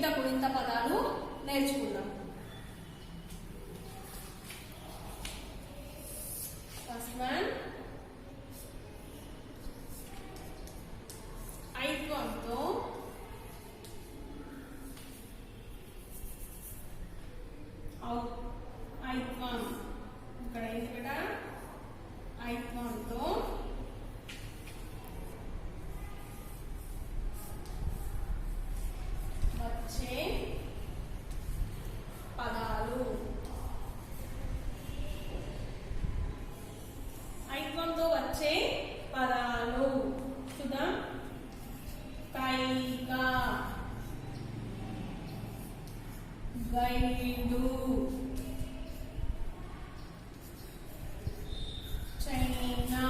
గుణింత గుణింత పదాలు నేర్చుకుందాం. First one ఐత్వంతో ఐత్వం ఇక్కడ ఏంటి కదా ఐత్వంతో వచ్చే పదాలు. ఐత్వంతో వచ్చే పదాలు చూద్దాం. Kaika, guide, China,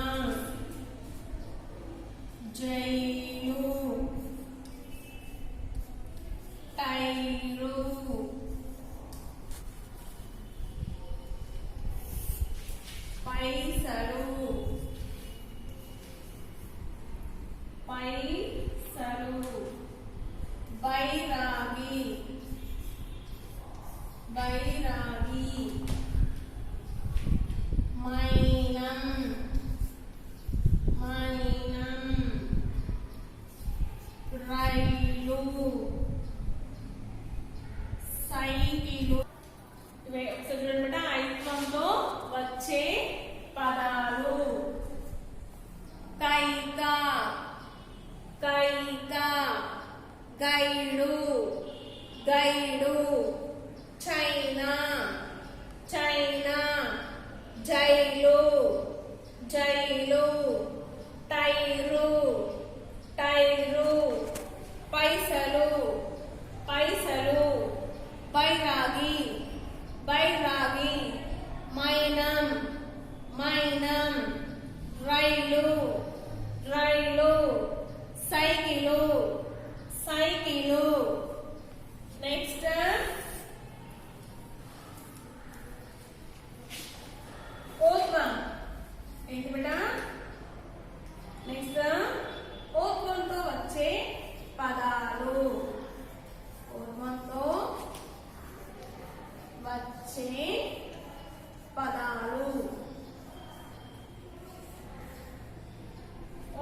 jail, tyre, పైసలు, పైసలు, బైరాగి, బైరాగి, మైనం, మైనం, రైలు, సైకిలు. ఇవి ఒకసారి చూడండి. ఐత్వంతో వచ్చే పదాలు. Kaika, Kaika, guide, guide, China, China, jail, jail, tyre, tyre, పైసలు, పైసలు, బైరాగి, బైరాగి, మైనం, మైనం, రైలు, రైలు, సైకిలు, సైకిలు. నెక్స్ట్ ఓత్వం ఏంటి బిడ్డా? నెక్స్ట్ ఓత్వంతో వచ్చే పదాలు. ఓత్వంతో వచ్చే పదాలు.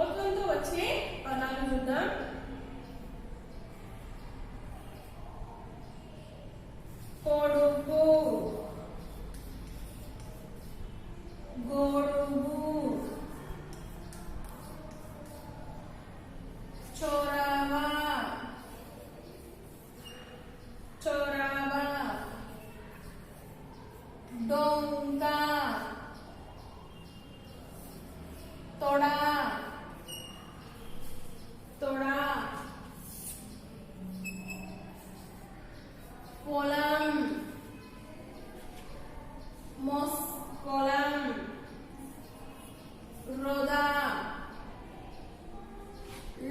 ఓత్వంతో వచ్చే పదాలు చూద్దాం. కొడుకు, గొడుగు, చొరవ, చొరవ, దొంగ, తొడ, తొడ, పొలం, మొస్కొలం, రొద,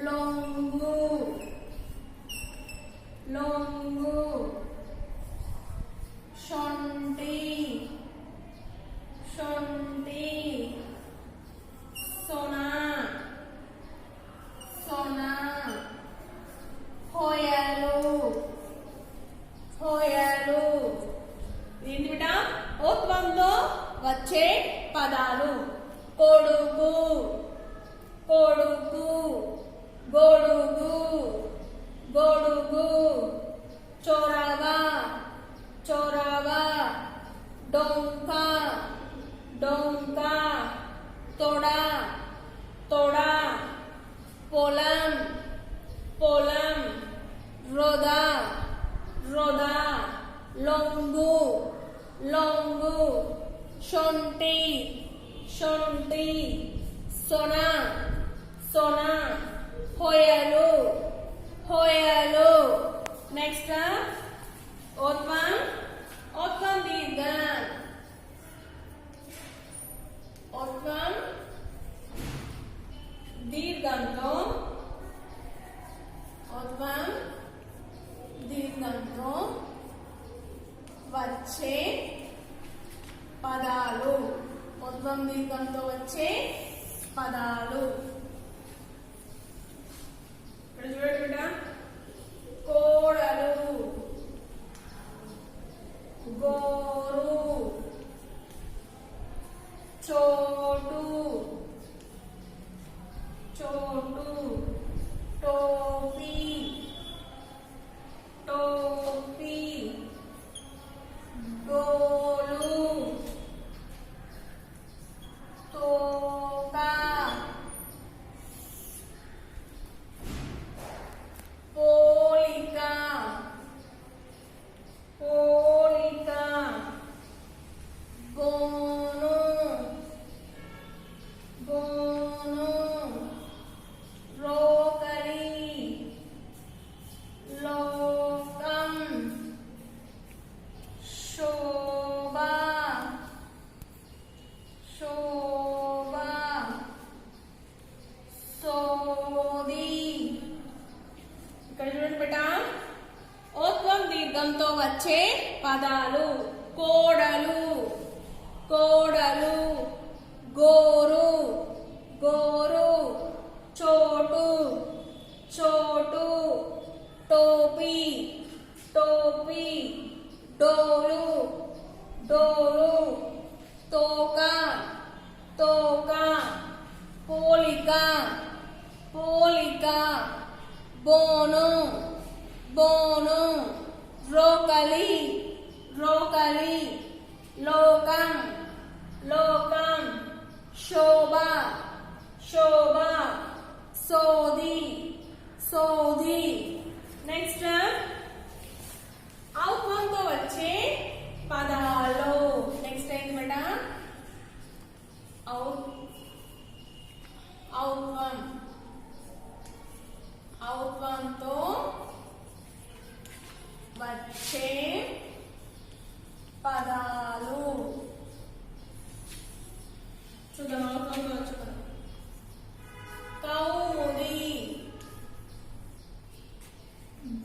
లొంగు, లొంగు, షొంటి, షొంటి, సొన, సొన, హోయలు, హోయలు. ఏంటి బిడ్డ? ఓత్వంతో వచ్చే పదాలు. కొడుకు, కొడుకు, గొడుగు, గొడుగు, చొరవ, చొరవ, డొంక, డొంక, తొడ, తొడ, పొలం, పొలం, రొద, రొద, లొంగు, లొంగు, షొంటి, షొంటి, సొన, సొన, హోయలు, హోయలు. నెక్స్ట్ ఓత్వం, ఓత్వం దీర్ఘం. ఓత్వం దీర్ఘంతో, ఓత్వం దీర్ఘంతో వచ్చే పదాలు. ఓత్వం దీర్ఘంతో వచ్చే పదాలు. ఇక్కడ చూడండి బిడ్డ. కోడలు, గోరు చోటు చోటు టోపీ టోపీ గోలు తోక పోలిక పోలిక గోను గోను రోకలి లోకం శోభ శోభ సోది ఇక్కడ చూడండి బేటా ఓత్వం దీర్ఘంతో వచ్చే పదాలు కోడలు కోడలు గోరు గోరు చోటు చోటు టోపీ టోపీ డోలు డోలు తోక తోక పోలిక పోలిక బోను బోను రోకలి రోకలి లోకం లోకం శోభ శోభ సోది సోది నెక్స్ట్ ఔత్వంతో వచ్చే పదాలు నెక్స్ట్ ఏంటి మేట ఔత్వం ఔత్వంతో వచ్చే పదాలు చూద్దాం ఔత్వంతో వచ్చే పదాలు కౌముది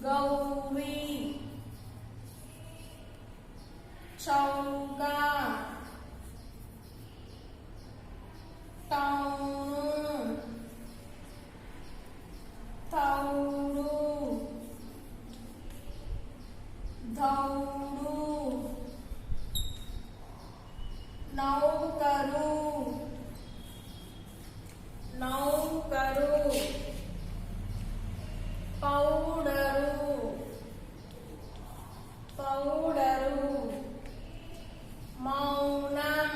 గౌరీ చౌక టౌను తౌడు దౌడు నౌకరు నౌకరు పౌడరు పౌడరు మౌనం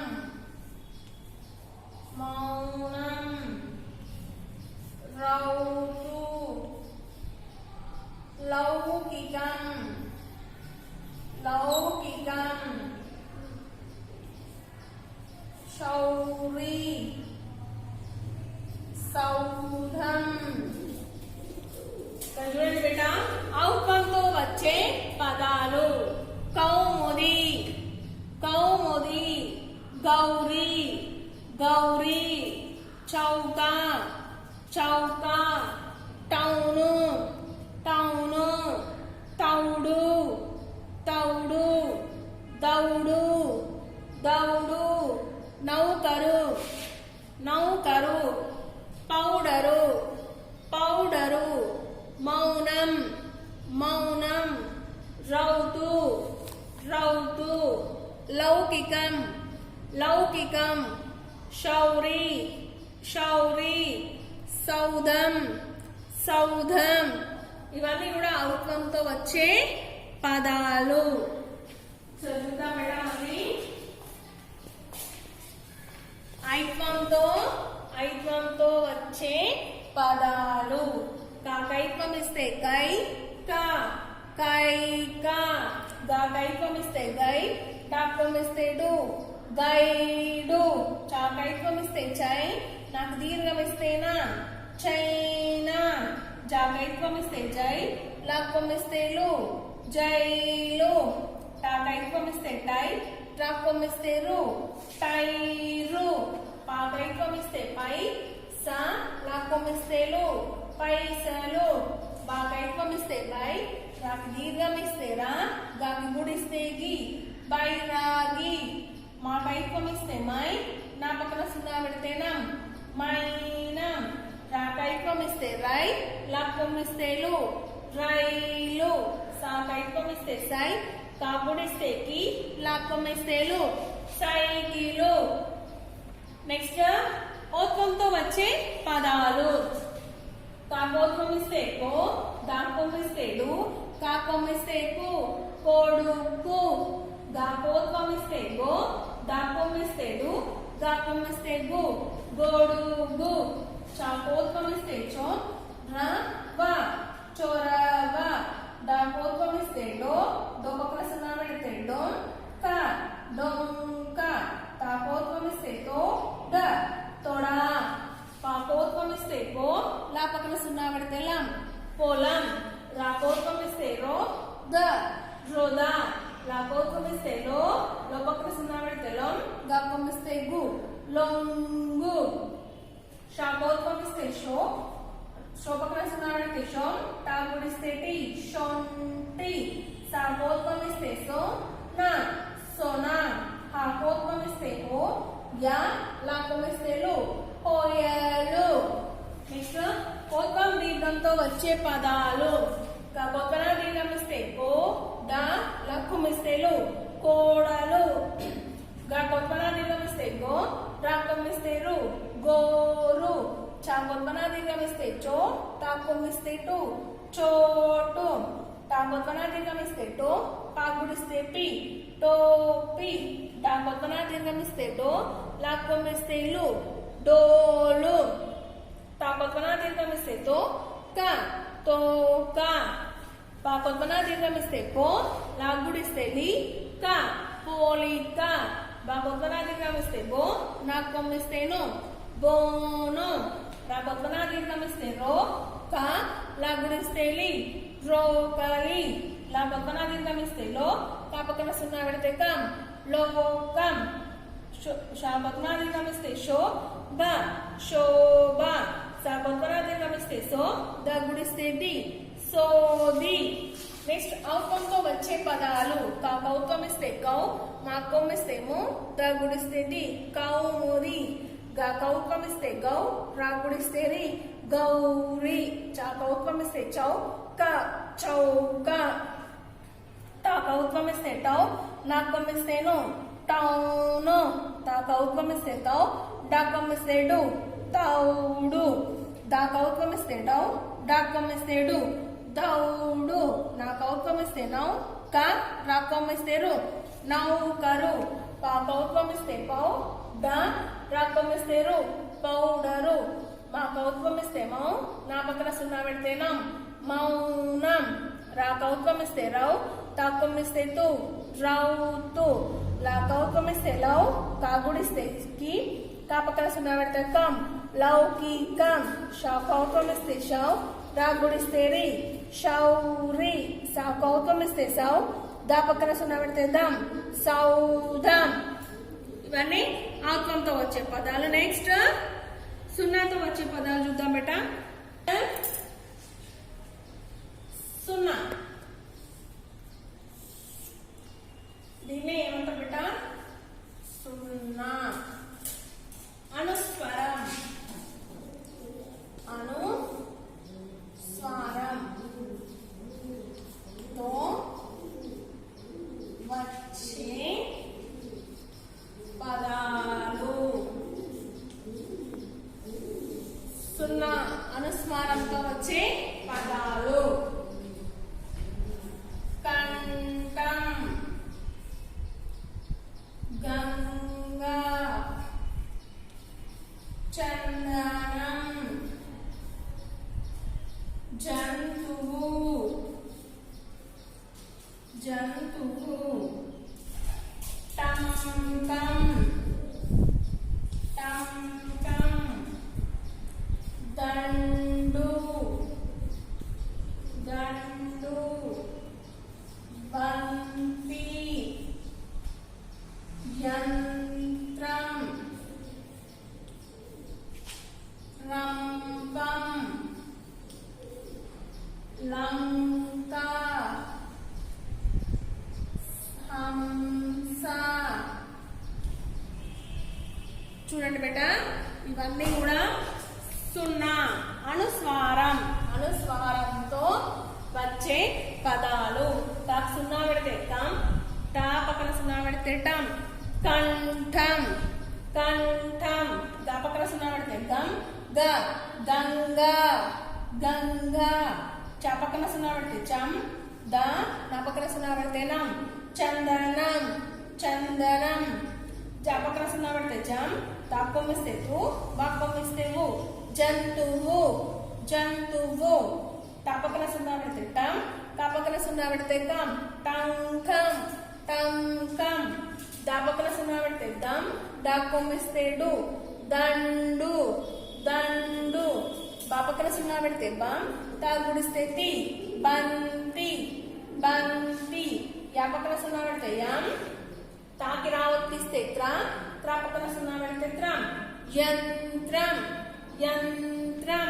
మౌనం రౌతు లౌకికం లౌకికం శౌరి సౌధం చూడండి బేటా ఔత్వంతో వచ్చే పదాలు కౌముది కౌముది గౌరీ గౌరీ చౌక చౌక టౌను టౌను తౌడు తౌడు దౌడు దౌడు నౌకరు నౌకరు పౌడరు పౌడరు మౌనం మౌనం రౌతు రౌతు లౌకికం లౌకికం శౌరి శౌరి సౌధం సౌధం ఇవన్నీ కూడా ఔత్వంతో వచ్చే పదాలు చదువుతా మేడం అవి ఐత్వంతో వచ్చే పదాలు కాకైత్వం ఇస్తే కై కా కైకా గాకైత్వం ఇస్తే గై డాక్వం ఇస్తే డు గైడు చాకైత్వం ఇస్తే చై నాకు దీర్ఘం ఇస్తేనా చైనా జాకైత్వం ఇస్తే జై లాక్వం ఇస్తే లు జైలు టాకైత్వం ఇస్తే టై ట్రాక్వం ఇస్తే రు టైరు పాకైత్వం ఇస్తే పై సా లాక్వం ఇస్తే లు పైసలు బాకైత్వం ఇస్తే బై రాకి దీర్ఘం ఇస్తే రా గాకి గుడిస్తే గి బైరాగి మాకైత్వం ఇస్తే మై నా పక్కన సున్నా పెడితేనా మైనం రాకైత్వం ఇస్తే రై లాక్వం ఇస్తే లు రైలు సాకైత్వం ఇస్తే సై కాకుడిస్తే కి, లాక్కొమ్మిస్తే లు, సైకిలు. నెక్స్ట్ ఓత్వంతో వచ్చే పదాలు. కాకోత్వమిస్తే కో, దాక్కొమ్మిస్తే డు, కాకొమ్మిస్తే కు, కొడుకు. గాకోత్వమిస్తే గో, దాక్కొమ్మిస్తే డు, గాకొమ్మిస్తే గు, గొడుగు. చాకోత్వమిస్తే చో, రవ, చొరవ. డాకోత్వమిస్తే డో, పక్కన సున్నా పెడితే డొంక, డొంక. తాకోత్వమిస్తే తో, డ, తొడ. పాకోత్వమిస్తే పో, లా పక్కన సున్నా పెడితే లం, పొలం. రాకోత్వమిస్తే రో, ద, రొద. లాకోత్వమిస్తే లో పక్కన సున్నా పెడితే లోం, గాకోత్వమిస్తే గు, లొంగు. షాకోత్వమిస్తే షో, పక్కన సున్నా పెడితే షోం, టాగుడిస్తే టి, షొంటి. సాకోత్వమిస్తే సో, నా, సోనా. హాకోత్వమిస్తే హో, యా, లాకోత్వమిస్తే లు, హోయలు. నెక్స్ట్ కోత్వం దీర్ఘంతో వచ్చే పదాలు. కొత్తన దీర్ఘం ఇస్తే కో, డా, లక్కుమిస్తే లు, కోడలు. కొత్తన దీర్ఘం ఇస్తే గో, రాకొమ్మిస్తే రు, గోరు. కొత్తన దీర్ఘం ఇస్తే చో, తాకొమ్మిస్తే టు, చోటు. కొత్తన దీర్ఘం ఇస్తే టో, పాగుడిస్తే పి, టోపి. కొత్తన దీర్ఘం ఇస్తే డో, లాక్కొమ్మిస్తే లు, డోలు. తాకొత్వన దీర్ఘమిస్తే తో, క, తోక. పాకొత్వన దీర్ఘమిస్తే పో, లాగుడిస్తే లి, క, పోలిక. బాకొత్వన దీర్ఘమిస్తే బో, నాక్కొమ్మిస్తే ను, బోను. రాకొత్వన దీర్ఘమిస్తే రో, క, లాగుడిస్తే లి, రోకలి. లాకొత్వన దీర్ఘమిస్తే లో, పక్కన సున్నా పెడితే కం, లోకం. శాపత్వన దీర్ఘమిస్తే షో, బ, శోభ. సాపత్వన దీర్ఘమిస్తే సో, దగ్గుడిస్తే ది, సోది. నెక్స్ట్ ఔత్వంతో వచ్చే పదాలు. కౌత్వమిస్తే కౌ, మాక్కొమ్మిస్తే ము, దగ్గుడిస్తే ది, కౌముది. కౌత్వమిస్తే గౌ, రాగుడిస్తే రి, గౌరి. కౌత్వమిస్తే చౌ, క, చౌక. కౌత్వమిస్తే టౌ, నాక్కొమ్మిస్తే ను, టౌను. కౌత్వమిస్తే తౌ, డాక్కొమ్మిస్తే డు, తౌడు. కౌత్వమిస్తే డౌ, డాక్కొమ్మిస్తే డు, దౌడు. కౌత్వమిస్తే నౌ, క, రాక్కొమ్మిస్తే రు, నౌకరు. కౌత్వమిస్తే పౌ, డ, రాక్కొమ్మిస్తే రు, పౌడరు. కౌత్వమిస్తే మౌ, నా పక్కన సున్నా పెడితే నం, మౌనం. కౌత్వమిస్తే రౌ, తాక్కొమ్మిస్తే తు, రౌతు. కౌత్వమిస్తే లౌ, కాగుడిస్తే కి, పక్కన సున్నా పెడితే కం, లౌకికం. కౌత్వమిస్తే షౌ, రాగుడిస్తే రి, షౌరి. కౌత్వమిస్తే సౌ, దా పక్కన సున్నా పెడితే దం, సౌదం. ఇవన్నీ ఔత్వంతో వచ్చే పదాలు. నెక్స్ట్ సున్నాతో వచ్చే పదాలు చూద్దాం బేట. సున్నా దీన్ని ఏమంటారు బేట? సున్నా. అనుస్వరం, అనుస్వరం తో వచ్చే పదాలు. సున్నా అనుస్వారంతో వచ్చే పదాలు. కంఠం, గంగా, చందనం, జంతువు, జంతువు, టంకం, టంకం, దండు, దండు, బంతి, యంత్రం, రంపం, లంక, హంస. చూడండి బేట, ఇవన్నీ కూడా సున్నా అనుస్వారం, అనుస్వారంతో వచ్చే పదాలు. టాకు సున్నా పెడితే కం, టా పక్కన సున్నా పెడితే టం, కంఠం కంఠం, గా పక్కన సున్నా పెడితే గం, గ గంగా గంగా, చ పక్కన సున్నా పెడితే చం, ద నా పక్కన సున్నా పెడితే నం, చందనం చందనం, జ పక్కన సున్నా పెడితే జం, తాకొమ్మిస్తే తు, బాకొమ్మిస్తే వు, జంతువు జంతువు, తా పక్కన సున్నా పెడితే టం, కా పక్కన సున్నా పెడితే కం, టంకం టంకం, దా పక్కన సున్నా పెడితే దం, డాకొమ్మిస్తే డు, దండు దండు, బా పక్కన సున్నా పెడితే బం, తా గుడిస్తే తి, బంతి బంతి, యా పక్కన సున్నా పెడితే యం, తాకి రావత్తిస్తే త్రా, త్రా పక్కన సున్నా పెడితే త్రం, యంత్రం యంత్రం,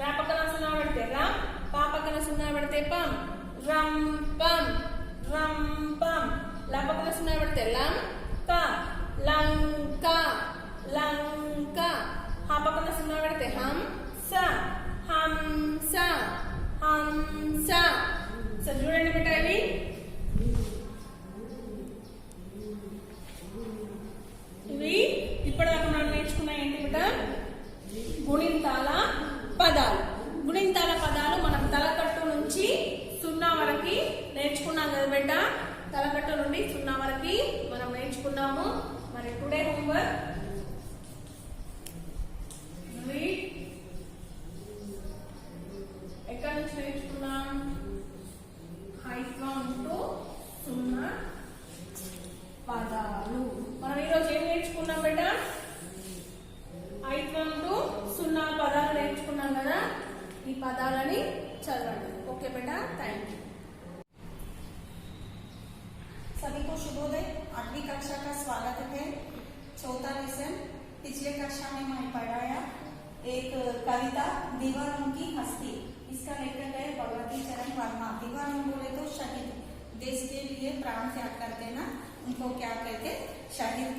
రా పక్కన సున్నా పెడితే రం, పా పక్కన సున్నా పెడితే పం, రంపం రంపం, లా పక్కన సున్నా పెడితే లం, క లంక లంక, హా పక్కన సున్నా పెడితే హం, స హంస హంస. సో చూడండి బిడ్డ, ఇవి ఇవి ఇప్పటిదాకా మనం నేర్చుకున్న ఏంటి బిడ్డ, గుణింతాల పదాలు. గుణింతాల పదాలు మనం తలకట్టు నుంచి సున్నా వరకు నేర్చుకున్నాం కదా బిడ్డ. తలకట్టు నుండి సున్నా వరకు మనం నేర్చుకున్నాము. మరి టుడే హోంవర్క్, ఎక్కడి నుంచి నేర్చుకున్నాం, హైఫాన్ టు సున్నా పదాలు. మనం ఈరోజు ఏం నేర్చుకున్నాం బిడ్డ, హైఫాన్ టు సున్నా పదాలు నేర్చుకున్నాం కదా. ఈ పదాలని చదవండి. ఓకే बेटा, थैंक यू। सभी को शुभोदय। 8वीं कक्षा का स्वागत है। चौथा लेसन, पिछले कक्षा में मैं पढ़ाया एक कविता दीवारों की हस्ती। इसका लेखक है भगवती चरण वर्मा। दीवारों बोले तो शहीद, देश के लिए प्राण त्याग करते ना, उनको क्या कहते, शहीद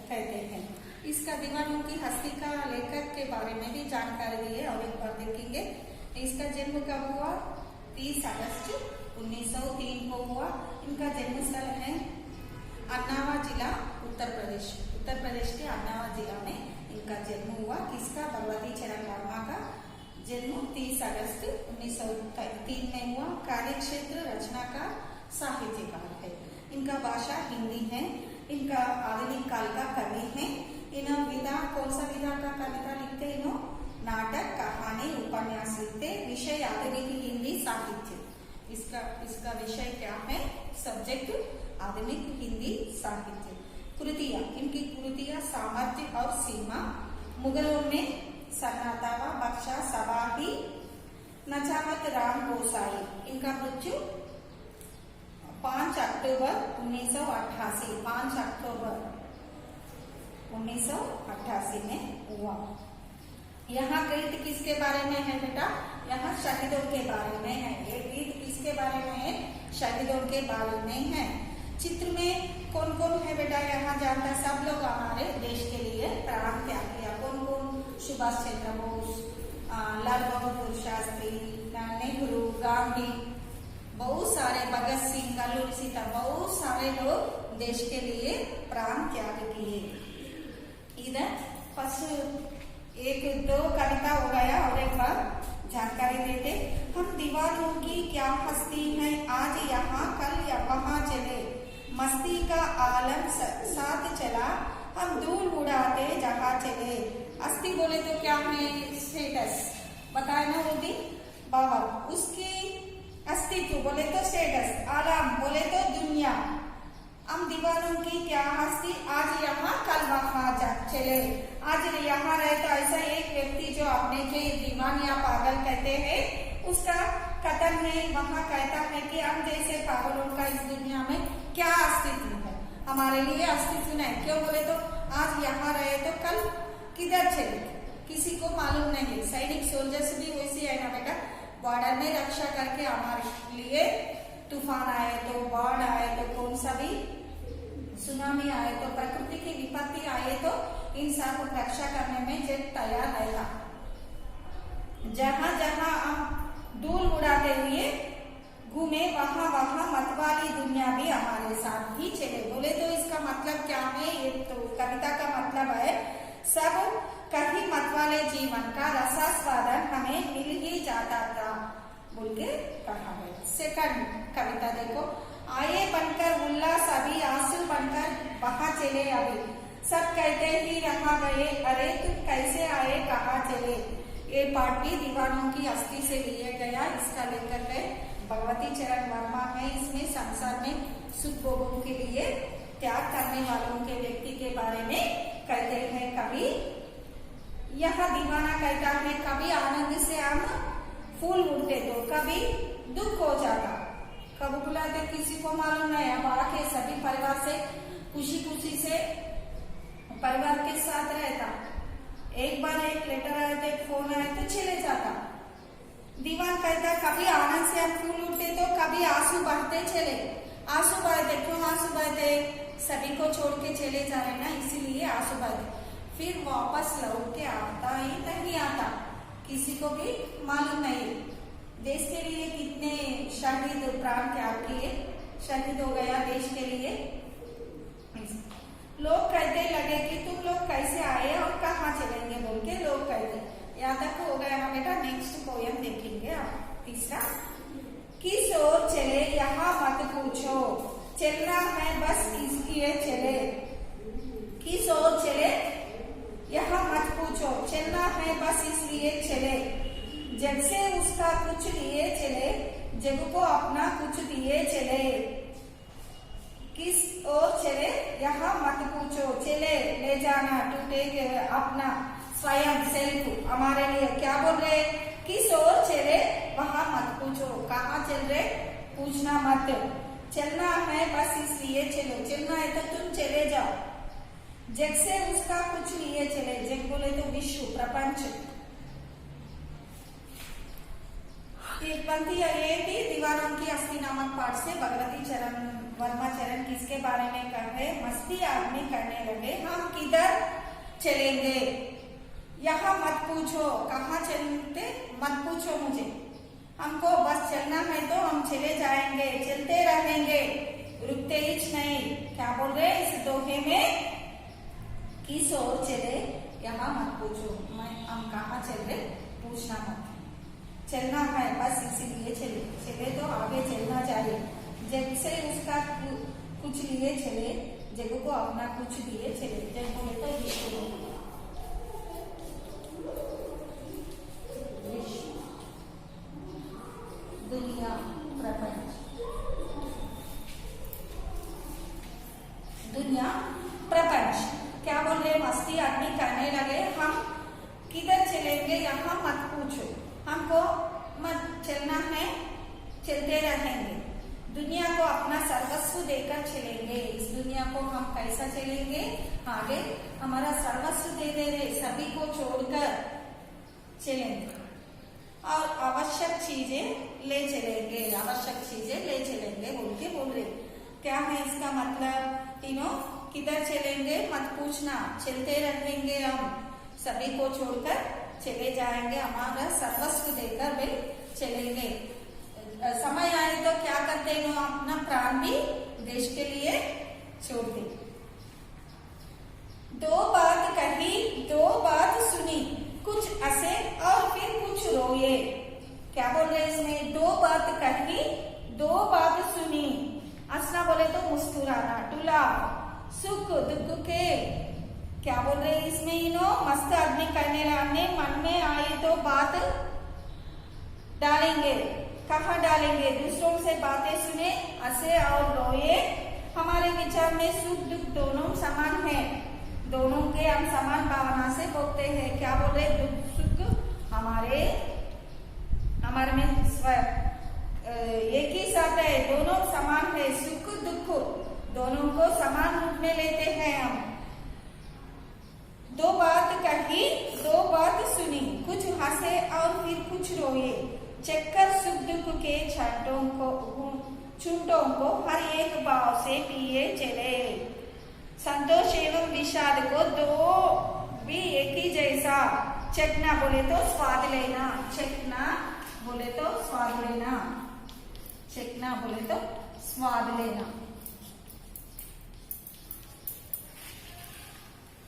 कहते हैं। इसका दीवारों की हस्ती का लेखक के बारे में भी जानकारी दी है और एक बार देखेंगे। इसका जन्म कब हुआ, 30 अगस्त 1903 को हुआ। इनका जन्म स्थल है अन्नावा जिला, उत्तर प्रदेश। उत्तर प्रदेश के अन्नावा जिला में इनका जन्म हुआ। किसका, भगवती चरण वर्मा का जन्म 30 अगस्त 1903 में हुआ। कार्यक्षेत्र रचनाकार, साहित्यकार है। इनका भाषा हिंदी है। इनका आधुनिक काल का कवि है। इन विधा, कौन सा विधा का कविता लिखते, इन्हों नाटक, कहानी, उपन्यास लिखते। विषय आधुनिक हिंदी साहित्य। इसका विषय क्या है, सब्जेक्ट आधुनिक हिंदी साहित्य। कृतियां, इनकी कृतियां सामर्थ्य और सीमा, मुगलों में सन्नाटा, बख्शा, सबाही, नचावत राम गोसाई। इनका मृत्यु 5 अक्टूबर 1988, 5 अक्टूबर 1988 में हुआ। यहाँ गीत किसके बारे में है बेटा, यहाँ शहीदों के बारे में है। ये गीत किसके बारे में है, शहीदों के बारे में है। चित्र में कौन कौन है बेटा, यहाँ जानता, सब लोग हमारे देश के लिए प्राण त्याग किया। कौन कौन, सुभाष चंद्र बोस, लाल बहादुर शास्त्री, नेहरू, गांधी, बहुत सारे, भगत सिंह, कल्लूरी सीता, बहुत सारे लोग देश के लिए प्राण त्याग किए। इधर फर्स्ट एक दो कविता हो गया और एक बार जानकारी देते। हम दीवारों की क्या हस्ती है, आज यहाँ कल या वहाँ चले, मस्ती का आलम साथ चला, हम धूल उड़ाते जहाँ चले। अस्थि बोले तो क्या है, स्टेटस बताए ना वो दिन बाबा, उसकी अस्तित्व बोले तो स्टेटस, आलम बोले तो दुनिया। हम दीवारों की क्या हस्ती, आज यहाँ कल वहाँ चले। आज यहाँ रहता ऐसा एक व्यक्ति जो अपने के दीवान या पागल कहते हैं, उसका कथन है, वहाँ कहता है कि हम जैसे पागलों का इस दुनिया में क्या अस्तित्व है, हमारे लिए अस्तित्व नहीं। क्यों बोले तो आज यहाँ रहे तो कल किधर चले, किसी को मालूम नहीं। सैनिक सोल्जर्स भी वैसे है ना बेटा, बॉर्डर में रक्षा करके हमारे लिए तूफान आए तो, बाढ़ आए तो, कौन सा भी सुनामी आए तो, प्रकृति की विपत्ति आए तो इंसान को रक्षा करने में जब तैयार रहता। जहां जहां हम धूल उड़ाते हुए घूमे वहां वहां मतवाली दुनिया भी हमारे साथ ही चले। बोले तो इसका मतलब क्या है? ये तो कविता का मतलब है सब कहीं मतवाले जीवन का रसास्वादन हमें मिल ही जाता था बोल के कहा है। सेकंड कविता देखो, आए बनकर उल्लास अभी आंसू बनकर बहा चले अभी, सब कहते ही रहा गए अरे तुम कैसे आए कहाँ चले। ये पाठ भी दीवानों की अस्थि से लिया गया। इसका लेखक है भगवती चरण वर्मा है। इसमें संसार में सुख भोगों के लिए त्याग करने वालों के व्यक्ति के बारे में कहते हैं कवि। यह दीवाना कहता है कभी आनंद से हम फूल उड़ते तो कभी दुख हो जाता। कब बुलाते किसी को मालूम नहीं। अब आके सभी परिवार से खुशी खुशी से परिवार के साथ रहता। एक बार एक लेटर आए थे, फोन आए तो चले जाता। दीवान कहता कभी आनंद से हम फूल उठते तो कभी आंसू बहते चले। आंसू बहते, क्यों आंसू बहते? सभी को छोड़ के चले जा रहे ना, इसीलिए आंसू बहते। फिर वापस लौट के आता ही नहीं आता, किसी को भी मालूम नहीं। देश के लिए कितने शहीद प्राण त्याग किए, शहीद हो गया देश के लिए। लोग कहते लगे कि तुम लोग कैसे आए और कहाँ चलेंगे बोल के लोग कहते। यहाँ तक हो गया ना बेटा। नेक्स्ट पोयम देखेंगे आप। तीसरा, किस ओर चले यहाँ मत पूछो, चलना है बस इसलिए चले। किस ओर चले यहाँ मत पूछो, चलना है बस इसलिए चले। जग से उसका कुछ लिए चले, जग को अपना कुछ दिए चले। किस ओर चले यहाँ मत पूछो, चले ले जाना टू टेक अपना स्वयं सेल्फ हमारे लिए। क्या बोल रहे? किस ओर चले वहां मत पूछो, कहाँ चल रहे पूछना मत। चलना है बस इसलिए चलो, चलना है तो तुम चले जाओ। जग से उसका कुछ लिए चले, जग बोले तो विश्व प्रपंच। एक पंक्ति ये थी दीवानों की अस्थि नामक पाठ से भगवती चरण वर्मा चरण किसके बारे में कर रहे? मस्ती आदमी करने लगे हम किधर चलेंगे, यहाँ मत पूछो। कहाँ चलते मत पूछो मुझे, हमको बस चलना है तो हम चले जाएंगे, चलते रहेंगे, रुकते ही नहीं। क्या बोल रहे इस दोहे में? किस ओर चले यहाँ मत पूछो, हम कहाँ चल रहे पूछना मत। चलना है बस इसीलिए चले, चले तो आगे चलना चाहिए। जग से उसका कुछ लिए चले, जग को अपना कुछ दिए चले। जग बोले तो विश्व, दुनिया, प्रपंच। दुनिया प्रपंच क्या बोल रहे? मस्ती आदमी करने लगे हम किधर चलेंगे यहाँ मत पूछो, हमको मत चलना है, चलते रहेंगे। दुनिया को अपना सर्वस्व देकर चलेंगे। इस दुनिया को हम कैसा चलेंगे? आगे हमारा सर्वस्व दे दे रहे, सभी को छोड़कर चलेंगे और आवश्यक चीजें ले चलेंगे, आवश्यक चीजें ले चलेंगे बोल के बोल रहे। क्या है इसका मतलब? किधर चलेंगे मत पूछना, चलते रहेंगे हम, सभी को छोड़कर चले जाएंगे, हमारा सर्वस्व देकर वे चलेंगे। समय आए तो क्या करते हैं? अपना प्राण भी देश के लिए छोड़ते। दो बात कही दो बात सुनी, कुछ हंसे और फिर कुछ रोए। क्या बोल रहे इसमें? दो बात कही दो बात सुनी। हंसना बोले तो मुस्कुराना, टूला सुख दुख के। क्या बोल रहे इसमें? मस्त आदमी करने लगने, मन में आई तो बात डालेंगे। कहाँ डालेंगे? दूसरों से बातें सुने, हंसे और रोए। हमारे विचार में सुख दुख दोनों समान है, दोनों के हम समान भावना से भोगते हैं। क्या बोल रहे? दुख सुख हमारे में एक ही साथ है, दोनों समान है। सुख दुख दोनों को समान रूप में लेते हैं हम। दो बात कही दो बात सुनी, कुछ हंसे और फिर कुछ रोए। चक्कर सुख दुख के छूटों को हर एक भाव से पिए चले। संतोष एवं विषाद को दो भी एक ही जैसा। चखना बोले तो स्वाद लेना, चखना बोले तो स्वाद लेना। चखना बोले तो स्वाद लेना।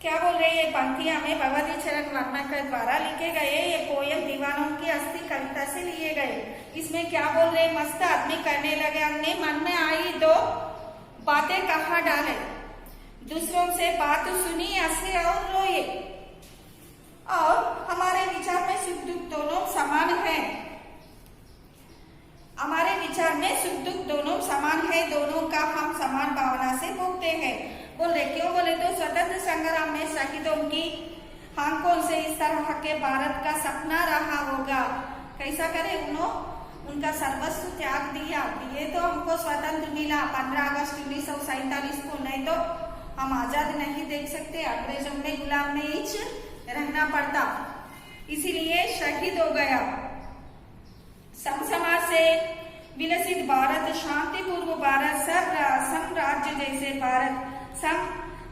क्या बोल रहे हैं ये पंक्तियां में भगवती चरण वर्मा के द्वारा लिखे गए ये पोयम दीवानों की अस्थि कविता से लिए गए। इसमें क्या बोल रहे, मस्त आदमी करने लगे, हमने मन में आई दो बातें कहा डाले, दूसरों से बात सुनी, हंसे और रोए, और हमारे विचार में सुख दुख दोनों समान है। हमारे विचार में सुख दुख दोनों समान है, दोनों का हम समान भावना से भोगते हैं। बोल रहे क्यों, बोले तो स्वतंत्र संग्राम में शहीदों की आंखों से इस तरह के भारत का सपना रहा होगा। कैसा करे, उनका सर्वस्व त्याग दिया, ये तो हमको स्वतंत्र मिला 15 अगस्त 1947 को, नहीं तो हम आजाद नहीं देख सकते, अंग्रेजों में गुलाम में ही रहना पड़ता, इसीलिए शहीद हो गया। सम समाज से विलसित भारत, शांतिपूर्व भारत, सब साम्राज्य जैसे भारत,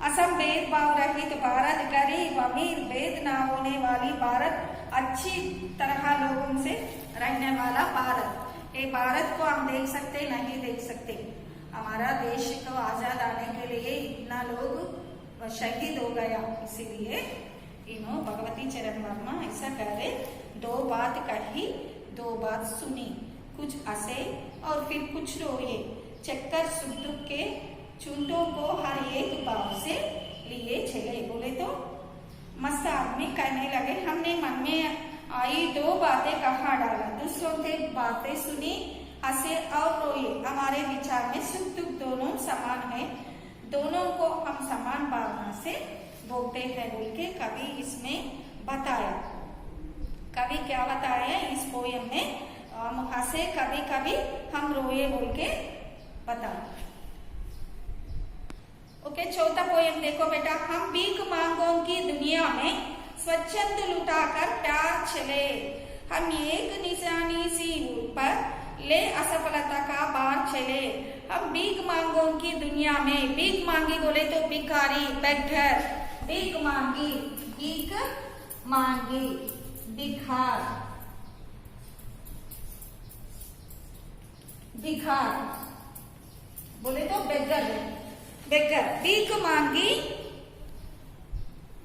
असम भेदभाव रहित भारत, गरीब अमीर भेद ना होने वाली भारत, अच्छी तरह लोगों से रहने वाला भारत, ये भारत को हम देख सकते नहीं देख सकते। हमारा देश को आजाद आने के लिए इतना लोग शहीद हो गया, इसीलिए इन्हों भगवती चरण वर्मा ऐसा कह रहे, दो बात कही दो बात सुनी, कुछ हंसे और फिर कुछ रोए, चक्कर सुख दुख के चुंटों को हर एक भाव से लिए चले। बोले तो मस्त आदमी कहने लगे, हमने मन में आई दो बातें कहा डाला, दूसरों से बातें सुनी, हंसे और रोए, हमारे विचार में सुख दुख दोनों समान है, दोनों को हम समान भावना से भोगते हैं बोल के कवि इसमें बताया। कवि क्या बताया इस पोयम में, हम हंसे कभी कभी हम रोए बोल के बताया। ओके, चौथा पोयम देखो बेटा, हम भीख मांगों की दुनिया में स्वच्छंद लुटाकर प्यार चले, हम एक निशानी सी पर ले असफलता का बार चले। हम भीख मांगों की दुनिया में, भीख मांगी बोले तो भिखारी, बेगर, भीख मांगी, भीख मांगी, भिखार, भिखार बोले तो बेगर, बेगर, भीख मांगी,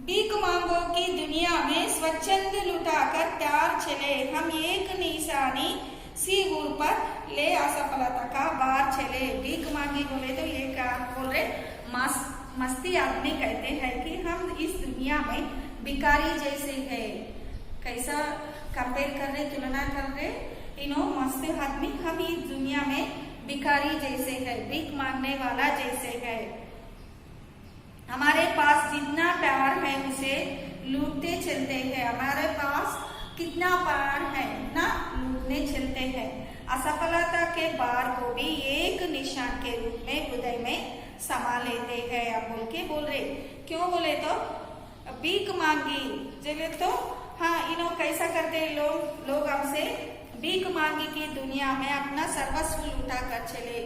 भीख मांगों की दुनिया में स्वच्छंद लुटाकर प्यार चले, हम एक निशानी सी ऊर पर ले असफलता का बार चले। भीख मांगी बोले तो ये क्या बोल रहे, मस्ती आदमी कहते हैं कि हम इस दुनिया में भिखारी जैसे है। कैसा कंपेयर कर रहे, तुलना कर रहे, मस्त आदमी हम इस दुनिया में भिखारी जैसे है, भीख मांगने वाला जैसे है। हमारे पास जितना प्यार है उसे लूटते चलते हैं, हमारे पास कितना प्यार है ना लूटने चलते हैं। असफलता के बार को भी एक निशान के रूप में हृदय में समा लेते हैं, अब बोल रहे क्यों, बोले तो भीख मांगी चले तो हाँ कैसा करते हैं लोग हमसे भीख मांगी की दुनिया में अपना सर्वस्व लुटा कर चले।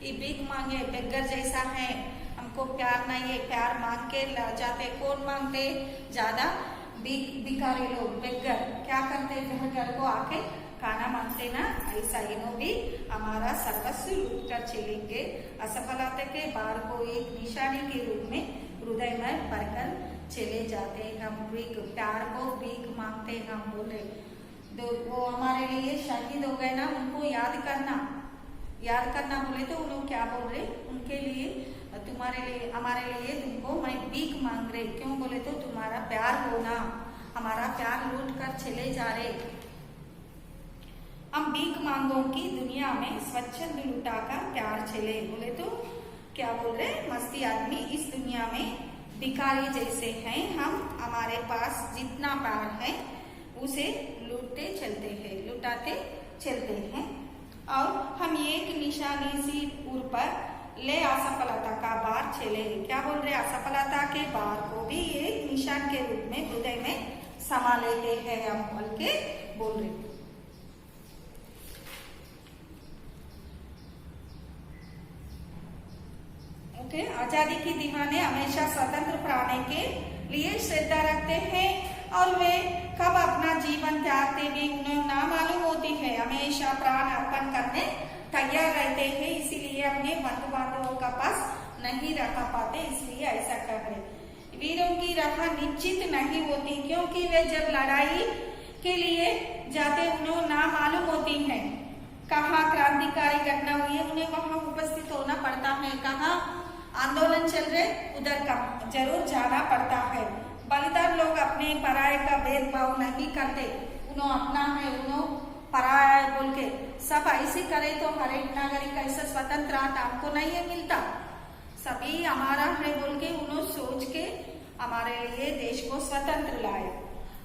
ये भीख मांगे बेगर जैसा है, हमको प्यार नहीं है, प्यार मांग के जाते, कौन मांगते ज्यादा, भिखारी लोग, बेगर क्या करते, घर को आके खाना मांगते ना, ऐसा इन्हों भी हमारा सर्वस्व लूट कर चलेंगे। असफलता के बार को एक निशानी के रूप में हृदय में भरकर चले जाते हैं। हम भीख, प्यार को भीख मांगते हैं, हम बोले वो हमारे लिए शहीद हो गए ना, उनको याद करना बोले तो उन्होंने क्या बोल रहे, उनके लिए तुम्हारे लिए हमारे लिए तुमको मैं भीख मांग रहे, क्यों बोले तो तुम्हारा प्यार होना, हमारा प्यार लूट कर चले जा रहे। हम भीख मांगों की दुनिया में स्वच्छंद लुटा कर प्यार चले, बोले तो क्या बोल रहे, मस्ती आदमी इस दुनिया में भिखारी जैसे हैं, हम हमारे पास जितना प्यार है उसे लूटते चलते हैं, लुटाते चलते हैं, और हम एक निशानी सी ऊर पर ले असफलता का बार चले। क्या बोल रहे, असफलता के बार को भी एक निशान के रूप में हृदय में समा लेते हैं, हम बोल के बोल रहे। ओके, आजादी की दीवाने हमेशा स्वतंत्र प्राणी के लिए श्रद्धा रखते हैं, और वे कब अपना जीवन त्यागते भी उन्हें ना मालूम होती है। हमेशा प्राण अर्पण करने तैयार रहते हैं, इसीलिए अपने बंधु बांधवों का पास नहीं रह पाते, इसलिए ऐसा कर रहे। वीरों की राह निश्चित नहीं होती, क्योंकि वे जब लड़ाई के लिए जाते उन्हें ना मालूम होती है कहाँ क्रांतिकारी घटना हुई है, उन्हें वहां उपस्थित होना पड़ता है। कहाँ आंदोलन चल रहे उधर का जरूर जाना पड़ता है। बलिदान लोग अपने पराये का भेदभाव नहीं करते, उन्होंने अपना है उन्होंने पराया है बोल के सब ऐसे करे तो हर एक नागरिक ऐसा स्वतंत्रता हमको नहीं मिलता। सभी हमारा है बोल के उन्होंने सोच के हमारे लिए देश को स्वतंत्र लाए,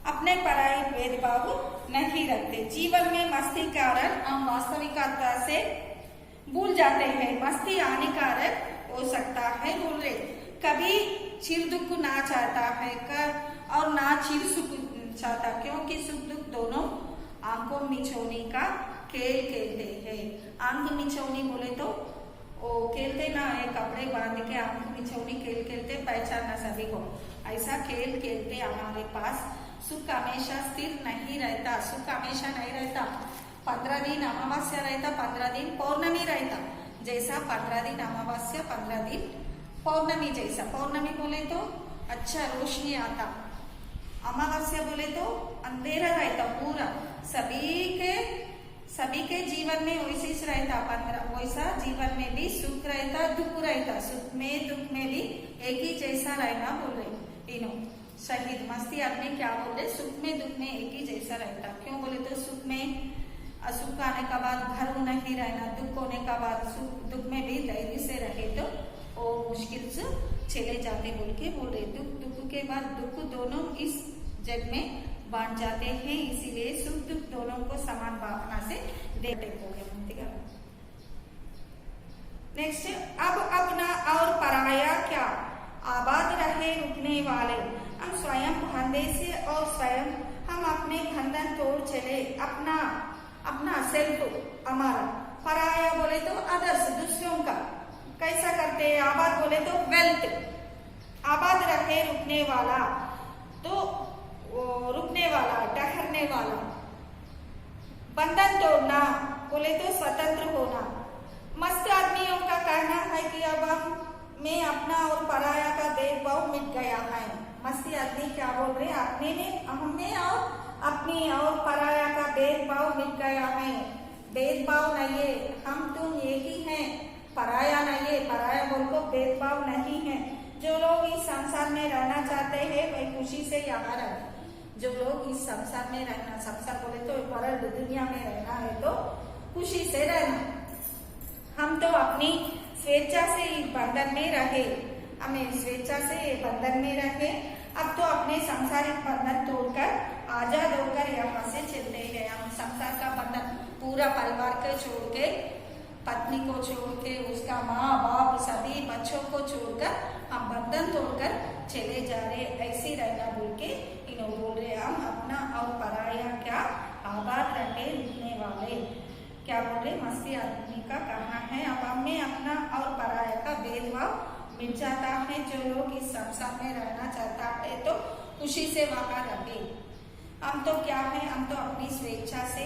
अपने पराये भेदभाव नहीं रखते। जीवन में मस्ती कारण हम वास्तविकता से भूल जाते हैं। मस्ती हानिकारक हो सकता है बोल रहे। कभी चिर दुख ना चाहता है और ना चिर सुख चाहता, क्योंकि सुख दुख दोनों आंखों मिचौनी का खेल खेलते हैं। आंख मिचौनी बोले तो वो खेलते ना है, कपड़े बांध के आंख मिचौनी खेल खेलते पहचानना सभी को, ऐसा खेल खेलते। हमारे पास सुख हमेशा स्थिर नहीं रहता, सुख हमेशा नहीं रहता। 15 दिन अमावस्या रहता, 15 दिन पौर्णमी रहता। जैसा 15 दिन अमावस्या 15 दिन पौर्णमी जैसा। पौर्णमी बोले तो अच्छा रोशनी आता, अमावस्या बोले तो अंधेरा रहता पूरा। सभी के जीवन में वैसे ही रहता, 15 वैसा जीवन में भी सुख रहता दुख रहता। सुख में दुख में भी एक ही जैसा रहना बोल रहे तीनों शहीद। मस्ती आदमी क्या बोल रहे, सुख में दुख में एक ही जैसा रहता। क्यों बोले तो सुख में सुख आने का बाद घर नहीं रहना, दुख होने का बाद सुख दुख में भी धैर्य से रहे तो वो मुश्किल से चले जाते बोल के बोल रहे। दुख के बाद दुख दोनों इस जग में बांट जाते हैं, इसीलिए सुख दुख दोनों को समान भावना से देते हो गया। नेक्स्ट, अब अपना और पराया क्या, आबाद रहे रुकने वाले। हम स्वयं फंदे से और स्वयं हम अपने बंधन तोड़ चले। अपना सेल्फ हमारा, पराया बोले तो अदर्स दूसरों का। कैसा करते हैं, आबाद बोले तो वेल्थ। आबाद रहे रुकने वाला तो रुकने वाला ठहरने वाला। बंधन तोड़ना बोले तो स्वतंत्र होना। मस्त आदमियों का कहना है कि अब में अपना और पराया का भेदभाव मिट गया है। मस्ती आदमी क्या बोल रहे, अपने में हमें और अपनी और पराया का भेदभाव मिट गया है। भेदभाव नहीं है, हम तुम एक ही हैं, पराया नहीं है। पराया बोल को भेदभाव नहीं है। जो लोग इस संसार में रहना चाहते हैं वे खुशी से यहाँ रहे। जो लोग इस संसार में रहना, संसार बोले तो वर्ल्ड दुनिया में रहना है तो खुशी से रहना। हम तो अपनी स्वेच्छा से इस बंधन में रहे, हमें स्वेच्छा से बंधन में रहे। अब तो अपने सांसारिक बंधन तोड़कर आजाद होकर यहाँ से चलते गए। हम संसार का बंधन पूरा परिवार को छोड़ के, पत्नी को छोड़ के, उसका माँ बाप सभी बच्चों को छोड़कर हम बंधन तोड़कर चले जा रहे। ऐसे रहना बोल के इन्होंने बोल रहे, हम अपना और पराया क्या, आबाद रहे रुकने वाले। क्या बोल रहे, मस्ती आदमी का कहना है अब हमें अपना और पराया का भेदभाव मिट जाता है। जो लोग इस संसार में रहना चाहता है तो खुशी से वहां रहे। हम तो क्या है, हम तो अपनी स्वेच्छा से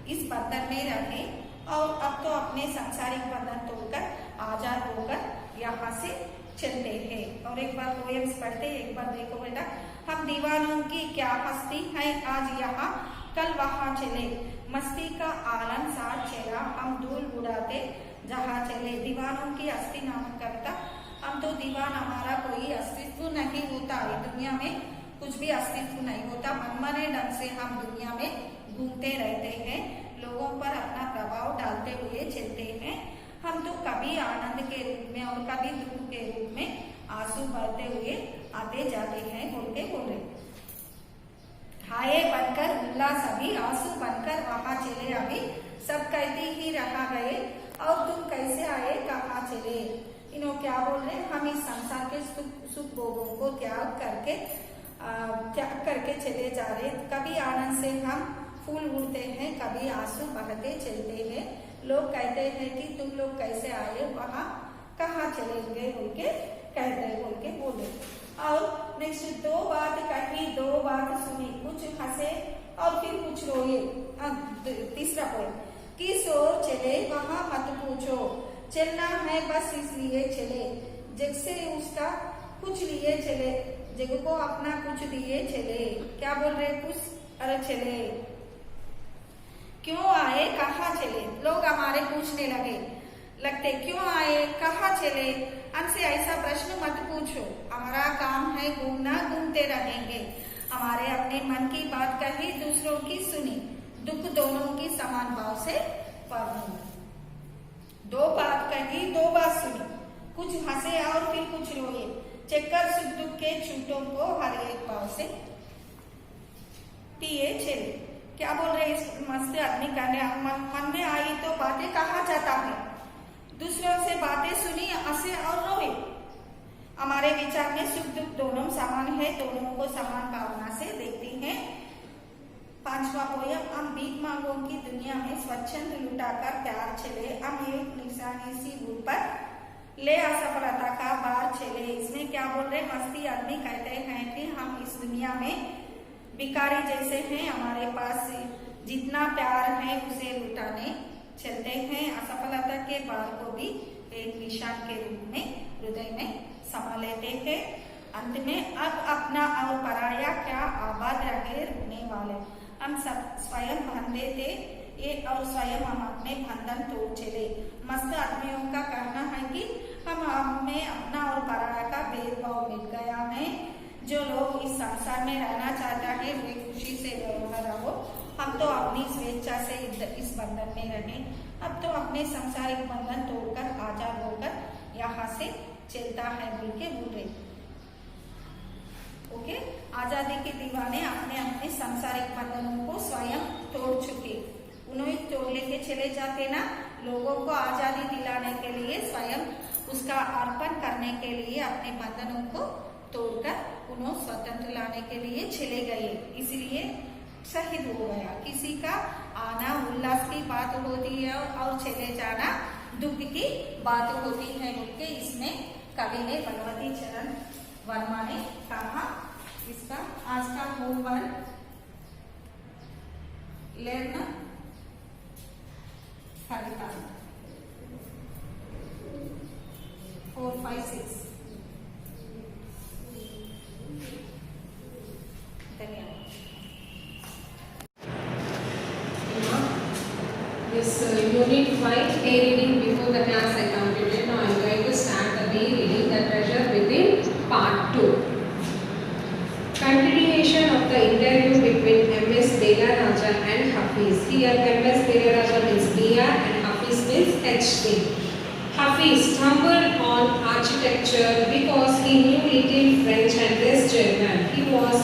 इस बंधन में रहे और अब तो अपने सांसारिक बंधन तोड़कर आजाद होकर यहाँ से चलते हैं। और एक बार पोएम्स पढ़ते, एक बार देखो बेटा। हम दीवानों की क्या हस्ती है, आज यहाँ कल वहाँ चले। मस्ती का आलम साथ चला, हम धूल उड़ाते जहाँ चले। दीवानों की हस्ती नामक कविता। हम तो दीवान, हमारा कोई अस्तित्व नहीं होता इस दुनिया में, कुछ भी अस्तित्व नहीं होता। मनमाने ढंग से हम दुनिया में घूमते रहते हैं, लोगों पर अपना प्रभाव डालते हुए चलते हैं। हम तो कभी आनंद के रूप में और कभी दुख के रूप में आंसू बहते हुए आते जाते हैं बोल के बोल रहे। हाय बनकर उल्लास अभी, आंसू बनकर वहां चले अभी। सब कहते ही रहा गए और तुम कैसे आए कहाँ चले। इन्हों क्या बोल रहे, हम इस संसार के सुख भोगों को त्याग करके चले जा रहे। कभी आनंद से हम फूल उड़ते हैं, कभी आंसू बहते चलते हैं। लोग कहते हैं कि तुम लोग कैसे आए, वहां कहाँ चले गए बोल के कहते बोल के बोले। और नेक्स्ट दो बात कही दो बात सुनी, कुछ हंसे और फिर कुछ रोए। तीसरा पॉइंट, किस ओर चले वहां मत पूछो, चलना है बस इसलिए चले, जग से उसका कुछ लिए चले, जग को अपना कुछ दिए चले। क्या बोल रहे कुछ अरे चले, क्यों आए कहाँ चले, लोग हमारे पूछने लगते क्यों आए कहाँ चले, हमसे ऐसा प्रश्न मत पूछो, हमारा काम है घूमना, घूमते रहेंगे। हमारे अपने मन की बात कही दूसरों की सुनी, दुख दोनों की समान भाव से पढ़ी। दो बात कही दो बात सुनी, कुछ हंसे और फिर कुछ रोए, चक्कर सुख दुख के छूटों को हर एक भाव से पिए चले। क्या बोल रहे इस मस्त आदमी का मन में आई तो बातें कहा जाता है, दूसरों से बातें सुनी हंसे और रोए। हमारे विचार में सुख दुख दोनों समान है, दोनों को समान भावना से देखती हैं। पांचवा पोयम, हम भीख मांगों की दुनिया में स्वच्छंद लुटाकर प्यार चले, हम एक निशानी सी भूल पर ले असफलता का बार चले। इसमें क्या बोल रहे मस्ती आदमी कहते हैं कि हम इस दुनिया में भिखारी जैसे हैं, हमारे पास जितना प्यार है उसे लुटाने चलते हैं, असफलता के बार को भी एक निशान के रूप में हृदय में समा लेते हैं। अंत में अब अपना और पराया क्या आबाद रहे रुकने वाले, हम सब स्वयं बंधे थे ये और स्वयं हम अपने बंधन तोड़ चले। मस्त आदमियों का कहना है कि हमें अपना और पराया का भेदभाव मिल गया है। जो लोग इस संसार में रहना चाहता है वे खुशी से रहो, हम तो अपनी स्वेच्छा से इस बंधन में रहे। अब तो अपने सांसारिक बंधन तोड़कर आजाद होकर यहाँ से चलता है बोल रहे। ओके, आजादी के दीवाने अपने अपने सांसारिक बंधनों को स्वयं तोड़ चुके, उन्हें तोड़ लेके चले जाते ना, लोगों को आजादी दिलाने के लिए स्वयं उसका अर्पण करने के लिए अपने बंधनों को तोड़कर उन्हें स्वतंत्र लाने के लिए चले गए, इसलिए शहीद हो गया। किसी का आना उल्लास की बात होती है और चले जाना दुख की बात होती है बोल के इसमें कवि ने भगवती चरण वर्मा ने कहा। इसका आज का होमवर्क लर्न कविता 4, 5, 6। धन्यवाद। This unit 5 A reading before the class I completed. Now I am going to start the B reading, the treasure within part 2. Continuation of the interview between MS Belaraja and Hafiz. Here MS Belaraja means BR and Hafiz means HC. Hafiz stumbled on architecture because he knew little French and less German. He was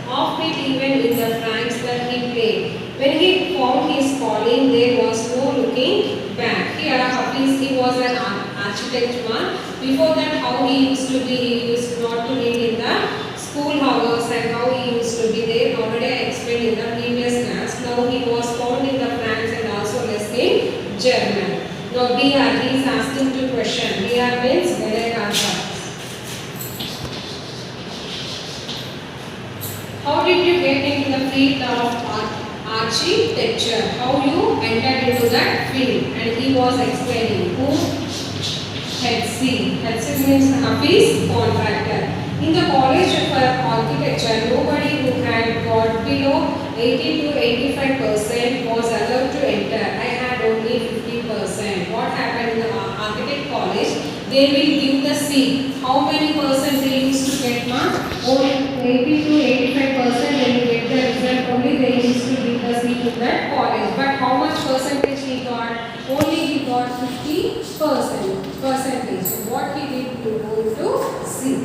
offbeat even in the pranks that he played. When he found his calling, there was no looking back. Here Hafiz, he was an architect one. Before that, how he used to be, he used not to live in the school hours and how he used to be there. Already I explained in the previous class. Now he was found in the France and also less in German. Now BR, he is asking two questions. BR means Belaraja. How did you get into the field of architecture? How you entered into that field? And he was explaining who HC. HC means Hafiz contractor. In the college of architecture, nobody who had got below 80 to 85% was allowed to enter. I had only 50%. What happened in the architect college? They will give the seat. How many percent they used to get marks? Only 80 to 85% when you get the result, only they used to give the seat to that college. But how much percentage he got? Only he got 50%. So what he did to go to see.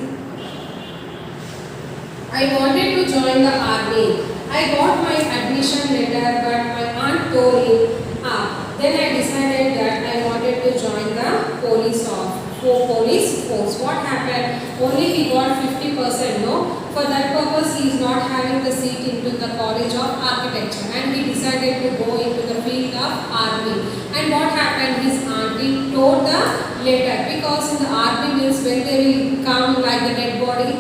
I wanted to join the army. I got my admission letter, but my aunt told him up. Then I decided that I wanted to join the police force. What happened? Only he got 50%, no? For that purpose, he is not having the seat into the College of Architecture, and he decided to go into the field of army. And what happened? His auntie tore the letter, because in the army means when they will come like the dead body,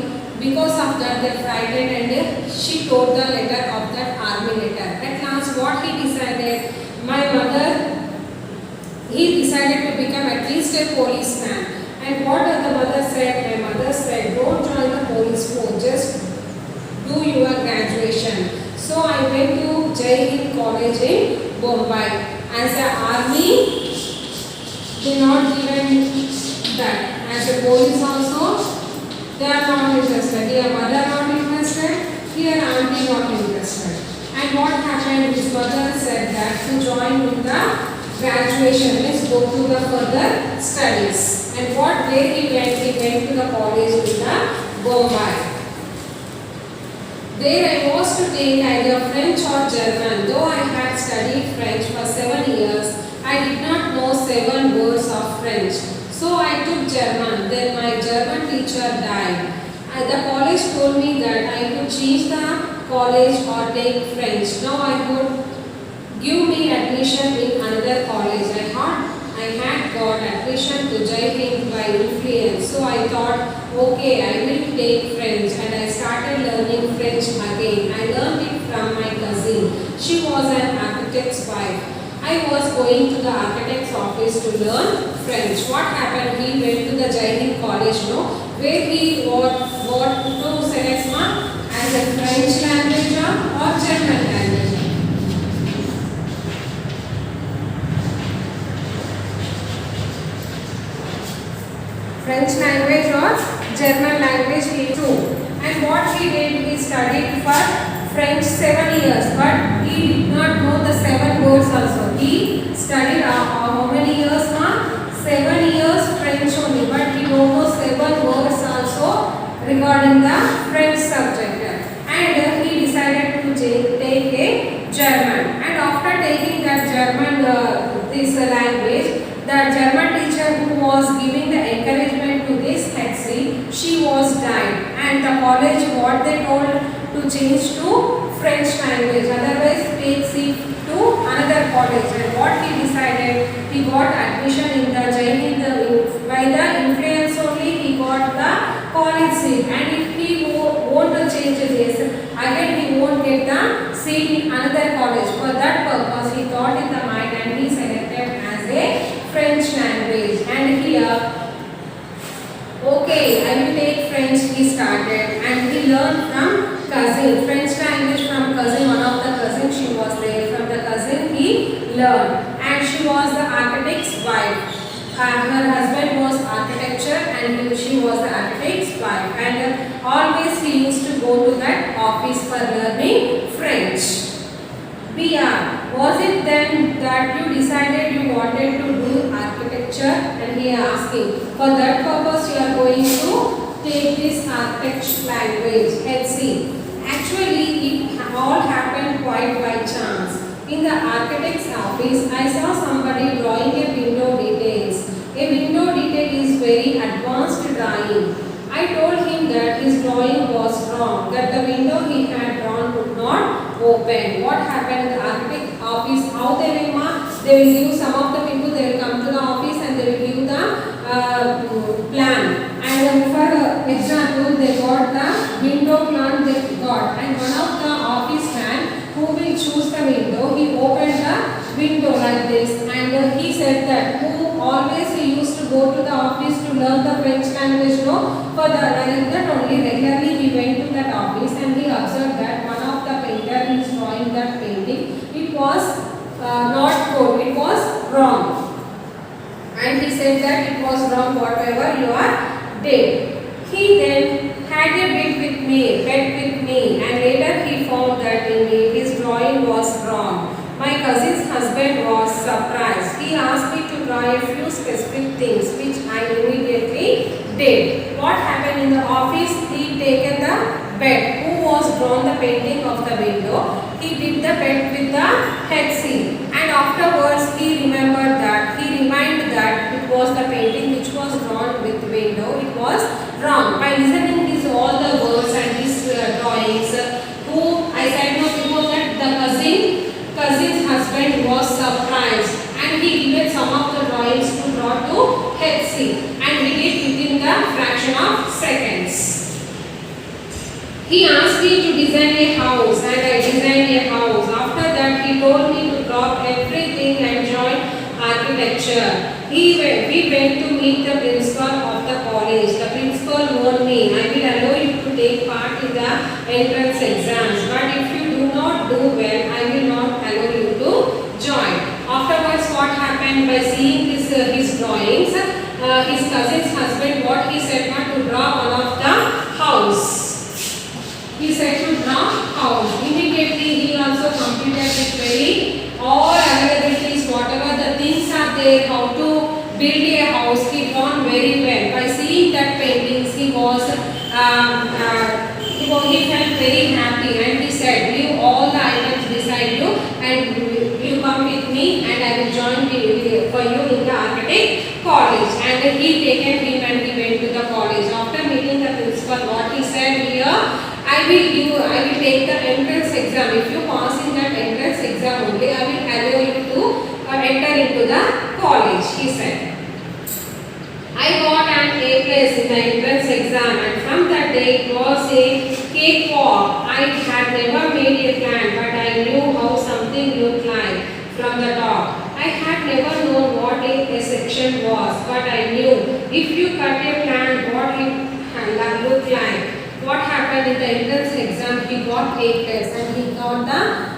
Because of that, they frightened and she tore the letter of that army letter. At last, what he decided, my mother, he decided to become at least a policeman. And what the mother said, my mother said, don't join the police force, just do your graduation. So I went to Jai Hind College in Bombay. As an army, they not given that. As a police also, they are not interested. Here mother not interested, here auntie not interested. And what happened, his mother said that to join with the graduation, let's go to the further studies. And what way he went to the college with the Bombay. There I was to take either French or German. Though I had studied French for 7 years, I did not know 7 words of French. So I took German. Then my German teacher died. The college told me that I could change the college or take French. Now I could give me admission in another college. I had got admission to Jai Hind by influence. So I thought, okay, I will take French, and I started learning French again. I learned it from my cousin. She was an architect's wife. I was going to the architect's office to learn French. What happened? He went to the Jai Hind College, where he got to select as a French language or German language. French language or German language he too. And what he did, he studied for French 7 years, but he did not know the 7 words also. He studied how many years? 7 years French only, but he don't know 7 words also regarding the French subject. And he decided to take a German. And after taking that German, this language, the German teacher who was giving the encouragement to this Hetzi, she was died, and the college what they told to change to French language, otherwise take seat to another college. And what he decided, he got admission in the Jai Hind, by the influence only he got the college seat, and if he won't change this, again he won't get the seat in another college. For that purpose he thought in the mind and he selected as a French language. And here, okay, I will take French, he started, and he learned from cousin, French language from cousin, one of the cousins she was there, from the cousin he learned, and she was the architect's wife. Her husband was architecture and she was the architect's wife, and always he used to go to that office for learning French. BR, was it then that you decided you wanted to do architecture? And he asking, for that purpose you are going to take this architecture language, HC. Actually, it all happened quite by chance. In the architect's office, I saw somebody drawing a window details. A window detail is very advanced drawing. I told him that his drawing was wrong, that the window he had drawn would not open. What happened in the architect office? How they will give some of the people, they will come to the office and they will give the plan. And for example, they got the window plan they got, and one of the office man who will choose the window, he opened the window like this, and he said that who always he used to go to the office to learn the French language, for the like that only regularly he went to that office and he observed that one of the painter is drawing that painting, it was not good, it was wrong, and he said that it was wrong whatever you are did. He then had a bet with me, and later he found that indeed his drawing was wrong. My cousin's husband was surprised. He asked me to draw a few specific things, which I immediately did. What happened in the office? He taken the bed. Who was drawn the painting of the window? He did the bed with the head scene, and afterwards he remembered that, he reminded that it was the painting which was drawn with window, it was wrong. By listening these all the words and these drawings, who I said no before that the cousin's husband was surprised, and he given some of the drawings to draw to head scene, and he did within the fraction of seconds. design a house and I designed a house. After that he told me to drop everything and join architecture. We went to meet the principal of the college. The principal warned me, I will allow you to take part in the entrance exams, but if you do not do well, I will not allow you to join. Afterwards, what happened? By seeing his drawings, his cousin's husband, what he said, not to draw one of the house. He said to draw house. Immediately, he also completed it very all availabilities, whatever the things are there, how to build a house, he drawn very well. By seeing that paintings, he felt very happy and he said, leave all the items beside you and you come with me and I will join for you in the architect college. And he taken him and he went to the college. After meeting the principal, what he said here, I will take the entrance exam. If you pass in that entrance exam only, I will allow you to enter into the college, he said. I got an A place in the entrance exam and from that day it was a cakewalk. I had never made a plan, but I knew how something looked like from the top. I had never known what a section was, but I knew if you cut a plan what it looked like. What happened in the entrance exam, he got A place and he got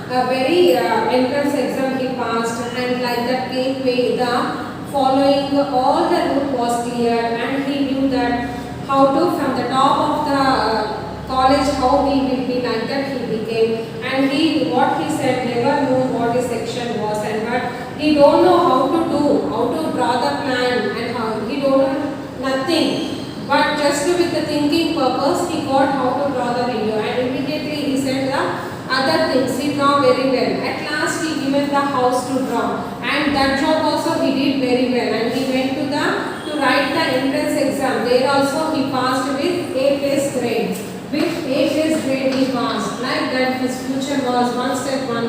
the very entrance exam he passed, and like that gateway, the following all the route was clear and he knew that how to from the top of the college how he will be, like that he became. And what he said, never knew what his section was, and but he don't know how to draw the plan and how he don't know nothing. But just with the thinking purpose, he got how to draw the video, and immediately he said the other things he draw very well. At last he given the house to draw, and that job also he did very well. And he went to write the entrance exam. There also he passed with A plus grade. With A plus grade he passed. Like that his future was one step one.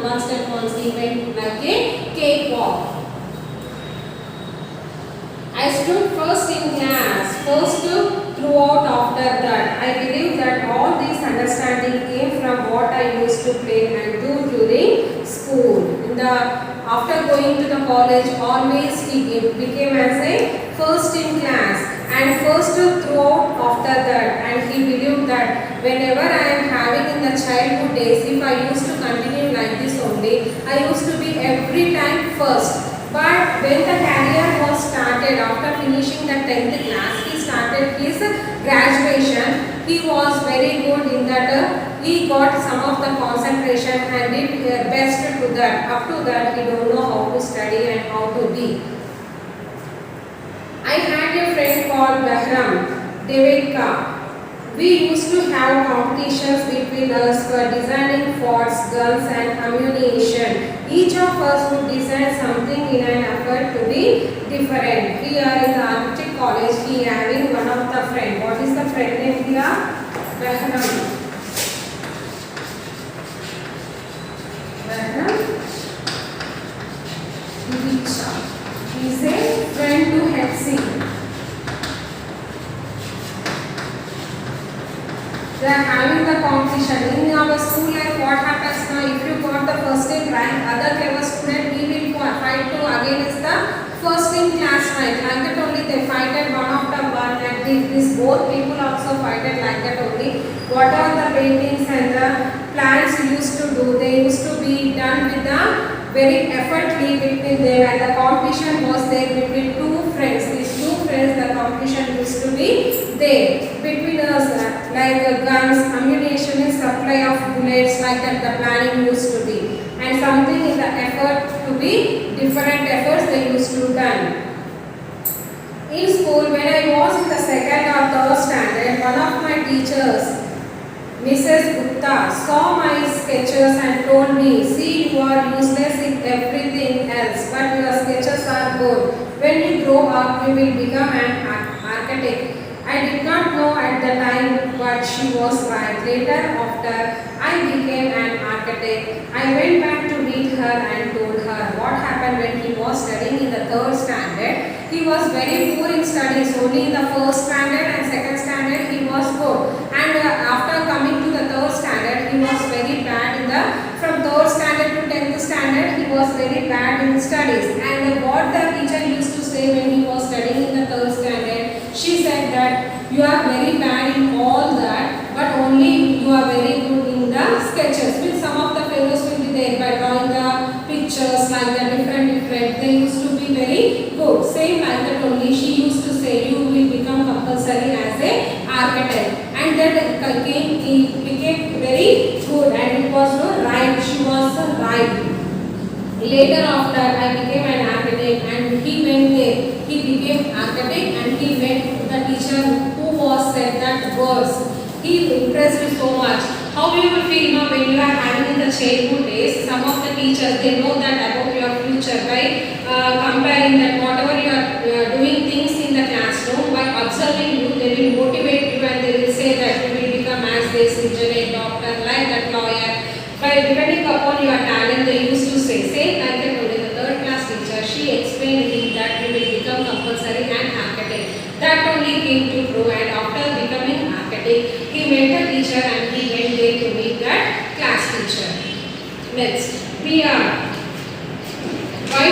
He went like a cakewalk. I stood first in class, first throughout after that. I believe that all this understanding came from what I used to play and do during school. After going to the college, always he became as a first in class and first throughout after that. And he believed that whenever I am having in the childhood days, if I used to continue like this only, I used to be every time first. But when the career was started, after finishing the 10th class, he started his graduation. He was very good in that. He got some of the concentration and did best to that. Up to that, he don't know how to study and how to be. I had a friend called Behram Devika. We used to have competitions between us for designing forts, guns and ammunition. Each of us would design something in an effort to be different. Here in the architect college, he having one of the friend. What is the friend name here? Behram. He is a friend to Hetzi. They are having the competition. In our school life, what happens now, if you got the first in rank, other clever student, we will fight to against the first in class rank. Like that only they fighted one after one, and these both people also fighted like that only. What are the paintings and the plans used to do, they used to be done with the very effortly between them, and the competition was there between two friends. These two friends, the competition used to be there between us, like guns, ammunition and supply of bullets, like that the planning used to be, and something in the effort to be different efforts they used to done. In school, when I was in the second or third standard, one of my teachers, Mrs. Gupta, saw my sketches and told me, see, you are useless in everything else, but your sketches are good. When you grow up, you will become an architect. I did not know at the time, but she was right. Later, after I became an architect, I went back to meet her and told her what happened when he was studying in the third standard. he was very poor in studies. Only in the first standard and second standard he was good. And after coming to the third standard, he was very bad in the, from third standard to 10th standard, he was very bad in studies. And what the teacher used to say when he was studying in the third standard, she said that you are very bad in all that, but only you are very good in the sketches. With some of the fellows will be there by drawing the pictures like the different, they used to be very good. Same like that only she used to say, you will become compulsory as a architect. And that he became very good, and it was right, she was right. Later after I became an architect, and he went there, he became architect, and he went to the teacher who was said that words. He impressed me so much. How you will feel now when you are having in the childhood days, some of the teachers, they know that about your future by comparing that whatever you are doing things in the classroom, by observing you, they will motivate you and they will say that you will become as this engineer, doctor, like that lawyer. By depending upon your talent, they used to say, same like that only the third class teacher, she explained him that you will become compulsory and architect. That only came to true, and after becoming architect, he met a teacher and he went there to meet that class teacher. Next, we are. Why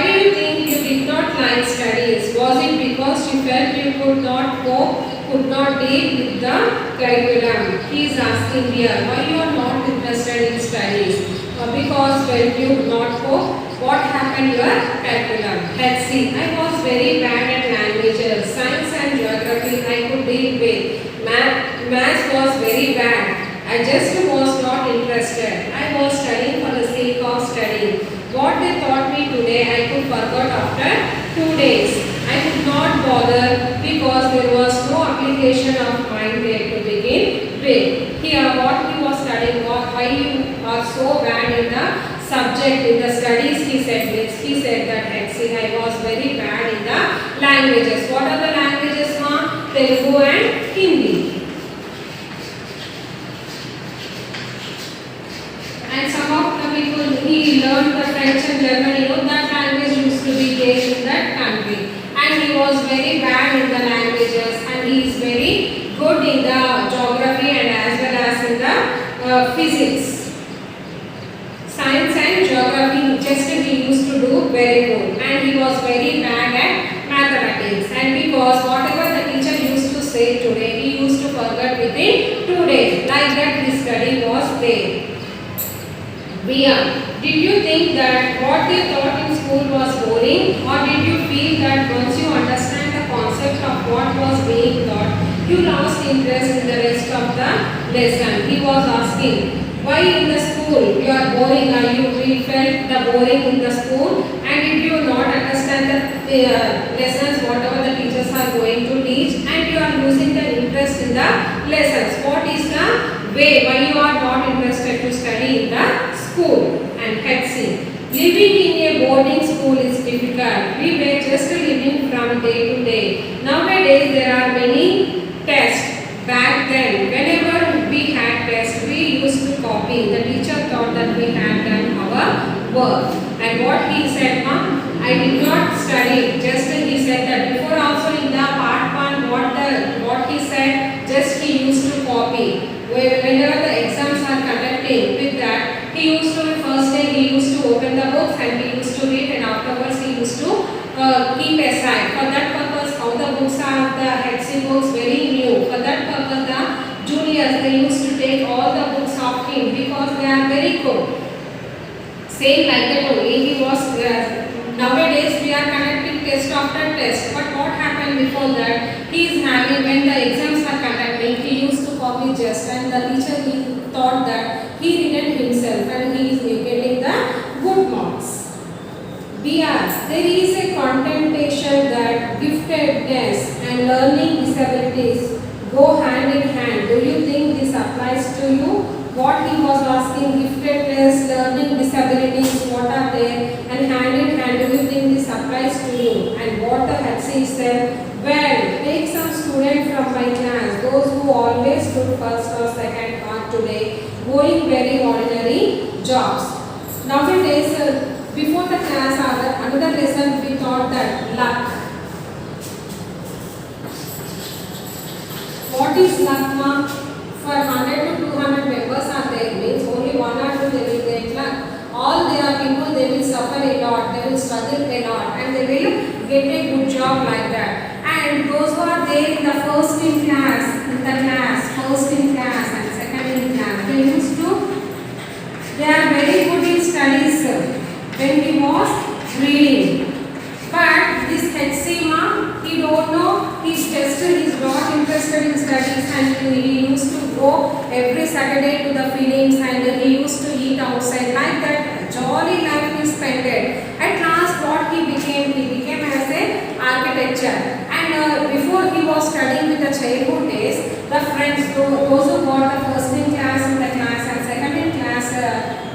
do you think you did not like studies? Was it because you felt you could not cope, could not deal with the curriculum? He is asking here, why you are not interested in studies? Because when you could not cope, what happened your curriculum? Let's see, I was very bad at languages, science and geography I could deal with. Maths was very bad. I just was not interested. I was studying for the sake of studying. What they taught me today, I could forget after 2 days. I could not bother because there was no application of mind there to begin with. Here, what he was studying, why you are so bad in the subject, in the studies, he said this. He said that actually I was very bad in the languages. What are the languages, ma? Telugu and Hindi. And some of the people, he learned the French and German, that language used to be there in that country. And he was very bad in the languages, and he is very good in the geography and as well as in the physics. Science and geography, just he used to do very good. And he was very bad at mathematics. And because whatever the teacher used to say today, he used to forget within 2 days. Like that his study was there. Did you think that what they taught in school was boring, or did you feel that once you understand the concept of what was being taught, you lost interest in the rest of the lesson? He was asking, why in the school you are boring, or you felt the boring in the school, and did you not understand the lessons, whatever the teachers are going to teach, and you are losing the interest in the lessons? What is the way why you are not interested to study in the school? And let's see, living in a boarding school is difficult. We were just living from day to day. Nowadays there are many tests. Back then, whenever we had tests, we used to copy. The teacher thought that we had done our work. And what he said, I did not study. Just he said that before also in the part 1, what he said, just he used to copy. Whenever the exams are conducting, with that, he used to, first day he used to open the books and he used to read, and afterwards he used to keep aside. For that purpose, how the books are, the HC books very new. For that purpose, the juniors, they used to take all the books of him because they are very good. Same like that only, he was, nowadays we are conducting test after test. But what happened before that, he is having, when the exams are conducting, he used to copy just, and the teacher he thought that he written himself and he is getting the good marks. There is a contentation that giftedness and learning disabilities go hand in hand. Do you think this applies to you? What he was asking, giftedness, learning disabilities, what are there, and hand in hand, do you think this applies to you? And what the HC said, well, take some student from my class, those who always stood first or second part today, going very ordinary jobs. Nowadays, before the class another lesson we thought that luck. What is luck, ma? For 100 to 200 members are there, means only 1 or 2 they will get luck. All there are people, they will suffer a lot, they will struggle a lot, and they will get a good job like that. And those who are there in the first in class, first in class and second in class, they are very good in studies when he was reading. But this HCMA, he don't know, he's not interested in studies, and he used to go every Saturday to the films, and he used to eat outside like that. Jolly life he spent it. At last what he became as a architecture. And before he was studying with the childhood days, the friends, those who got the first in class in the class and second in class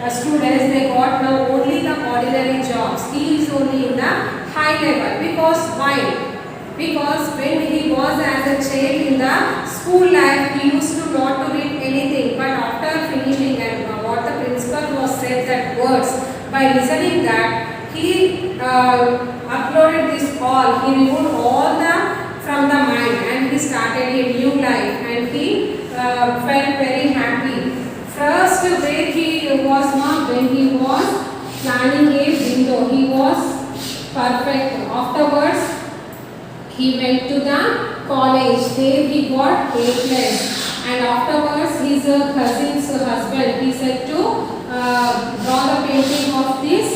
students, they got now only the ordinary jobs. He is only in the high level. Because why? Because when he was as a child in the school life, he used to not to read anything. But after finishing and what the principal was said that words, by listening that, he uploaded this all. He removed all the from the mind, and he started a new life, and he felt very happy. First, where he was not, when he was planning a window, he was perfect. Afterwards, he went to the college. There he got A+. And afterwards, his cousin's husband, he said to draw the painting of this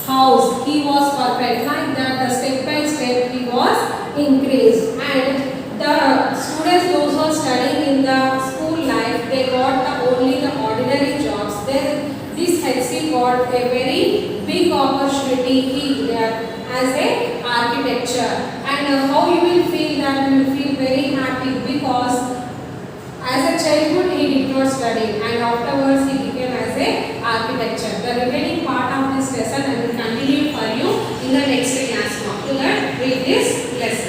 house. He was perfect. Like that, the step by step he was increased. And the students, those who are studying in the school life, they got only the ordinary jobs. Then this HC got a very big opportunity as a architecture. And how you will feel that? You will feel very happy, because as a childhood he did not study, and afterwards he became as a architecture. The remaining part of this lesson I will continue for you in the next class. After that, read this lesson.